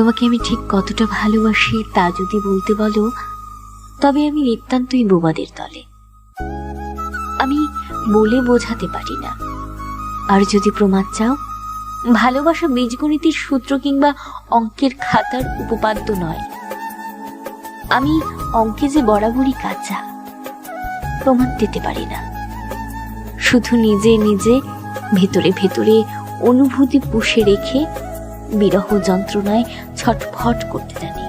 তোমাকে আমি ঠিক কতটা ভালোবাসি তা যদি বলতে বলো, তবে আমি নিতান্তই বোবাদের দলে। আমি বলে বোঝাতে পারি না। আর যদি প্রমাণ চাও, ভালোবাসা বীজগণিতের সূত্র কিংবা অঙ্কের খাতার উপপাদ্য নয়। আমি অঙ্কে যে বরাবরই কাঁচা, প্রমাণ দিতে পারি না। শুধু নিজে নিজে ভেতরে ভেতরে অনুভূতি পুষে রেখে বিরহ যন্ত্রণায় ছটফট করতে জানি,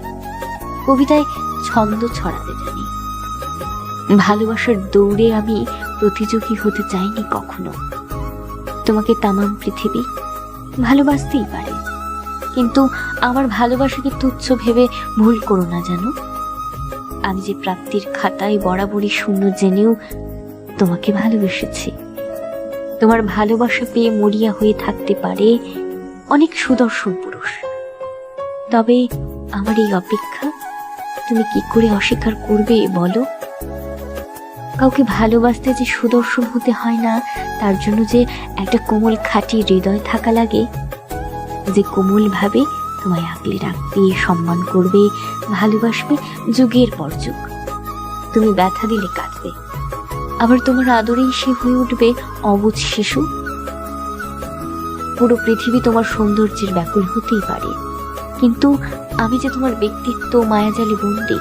কবিতায় ছন্দ ছড়াতে জানি। ভালোবাসার দৌড়ে আমি প্রতিযোগী হতে চাইনি কখনো। তোমাকে তামাম পৃথিবী ভালোবাসতেই পারে, কিন্তু আমার ভালোবাসাকে তুচ্ছ ভেবে ভুল করো না জানো। আমি যে প্রাপ্তির খাতায় বরাবরই শূন্য জেনেও তোমাকে ভালোবেসেছি। তোমার ভালোবাসা পেয়ে মরিয়া হয়ে থাকতে পারে অনেক সুদর্শন পুরুষ, তবে আমার এই অপেক্ষা তুমি কি করে অস্বীকার করবে বলো? কাউকে ভালোবাসতে যে সুদর্শন হতে হয় না, তার জন্য যে একটা কোমল খাঁটি হৃদয় থাকা লাগে, যে কোমল ভাবে তোমায় আগলে রাখবে, সম্মান করবে, ভালোবাসবে যুগের পর যুগ। তুমি ব্যথা দিলে কাঁদবে, আবার তোমার আদরেই সে হয়ে উঠবে অবুঝ শিশু। পুরো পৃথিবী তোমার সৌন্দর্যের ব্যাকুল হতেই পারে, কিন্তু আমি যে তোমার ব্যক্তিত্ব মায়াজালে বন্দী।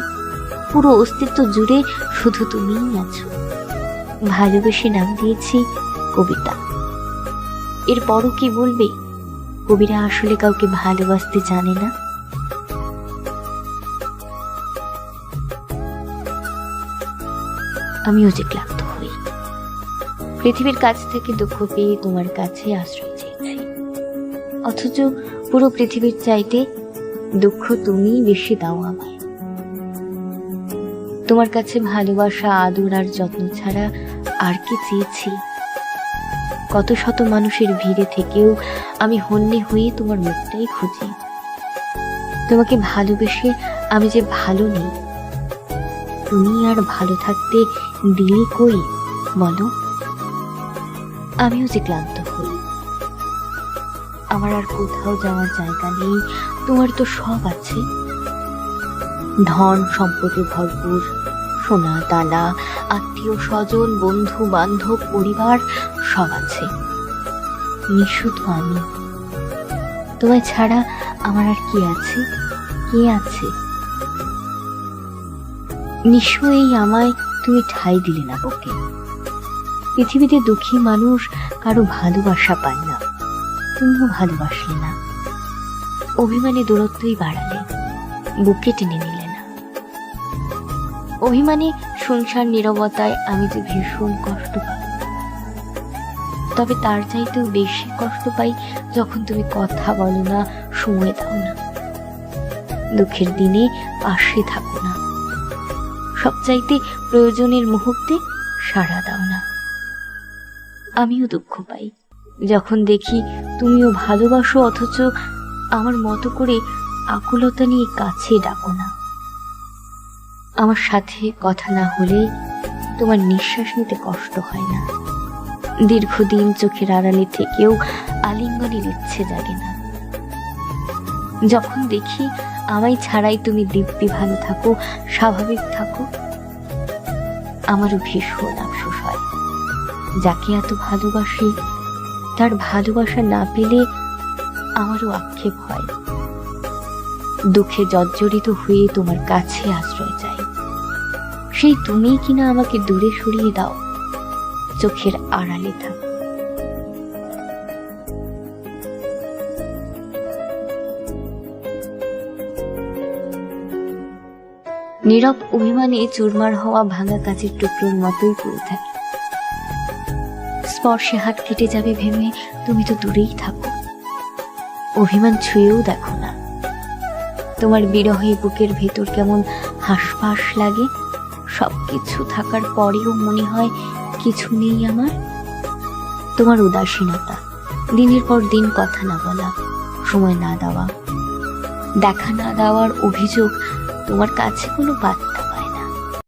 পুরো অস্তিত্ব জুড়ে শুধু তুমিই আছো। ভালোবেসে নাম দিয়েছি কবিতা। এরপরও কি বলবে কবিরা আসলে কাউকে ভালোবাসতে জানে না? আমিও যে ক্লান্ত হই, পৃথিবীর কাছ থেকে দুঃখ পেয়ে তোমার কাছে আশ্রয় চেয়েছি, অথচ পুরো পৃথিবীর চাইতে দুঃখ তুমি বেশি দাও আমায়। তোমার কাছে ভালোবাসা, আদর আর যত্ন ছাড়া আর কি চেয়েছি? কত শত মানুষের ভিড়ে থেকেও আমি হন্যে হয়ে তোমার মুখটাই খুঁজি। তোমাকে ভালোবেসে আমি যে ভালো নেই, তুমি আর ভালো থাকতে দিলে কই বলো? আমিও যে ক্লান্ত হই, আমার আর কোথাও যাওয়ার জায়গা নেই। তোমার তো সব আছে, ধন সম্পদে ভরপুর, সোনা দানা, আত্মীয় স্বজন, বন্ধু বান্ধব, পরিবার সব আছে। শুধু আমি, তোমায় ছাড়া আমার আর কি আছে? কে আছে? নিশ্চয়ই আমায় তুমি ঠাঁই দিলে না বুকে। পৃথিবীতে দুঃখী মানুষ কারো ভালোবাসা পায় না, তুমিও ভালোবাসলে না। অভিমানে দূরত্বই বাড়ালে, বুকে টেনে নিলে না। অভিমানে শুনশান নীরবতায় আমি যে ভীষণ কষ্ট পাই, তবে তার চাইতেও বেশি কষ্ট পাই যখন তুমি কথা বলো না, সময় দাও না, দুঃখের দিনে পাশে থাকো না, সবচাইতে প্রয়োজনের মুহূর্তে সাড়া দাও না। আমিও দুঃখ পাই যখন দেখি তুমিও ভালোবাসো, অথচ আমার মতো করে আকুলতা নিয়ে কাছে ডাকো না। আমার সাথে কথা না হলে তোমার নিঃশ্বাস নিতে কষ্ট হয় না। দীর্ঘদিন চোখের আড়ালে থেকেও আলিঙ্গনের ইচ্ছে জাগে না। যখন দেখি আমায় ছাড়াই তুমি দিব্যি ভালো থাকো, স্বাভাবিক থাকো, আমারও ভীষণ আফসোস হয়। যাকে এত ভালোবাসি তার ভালোবাসা না পেলে আমারও আক্ষেপ হয়। দুঃখে জর্জরিত হয়ে তোমার কাছে আশ্রয় চাই, সেই তুমিই কিনা আমাকে দূরে সরিয়ে দাও, চোখের আড়ালে থাকো। নীরব অভিমানে চুরমার হওয়া ভাঙা কাচের টুকরোর মতোই পড়ে থাকে। স্পর্শে হাত কেটে যাবে ভেবে তুমি তো দূরেই থাকো, অভিমান ছুঁয়েও দেখো না। তোমার বিরহে বুকের ভেতর কেমন হাঁসফাঁস লাগে। সবকিছু থাকার পরেও মনে হয় কিছু নেই আমার। তোমার উদাসীনতা, দিনের পর দিন কথা না বলা, সময় না দেওয়া, দেখা না দেওয়ার অভিযোগ তোমার কাছে কোনো পাত্র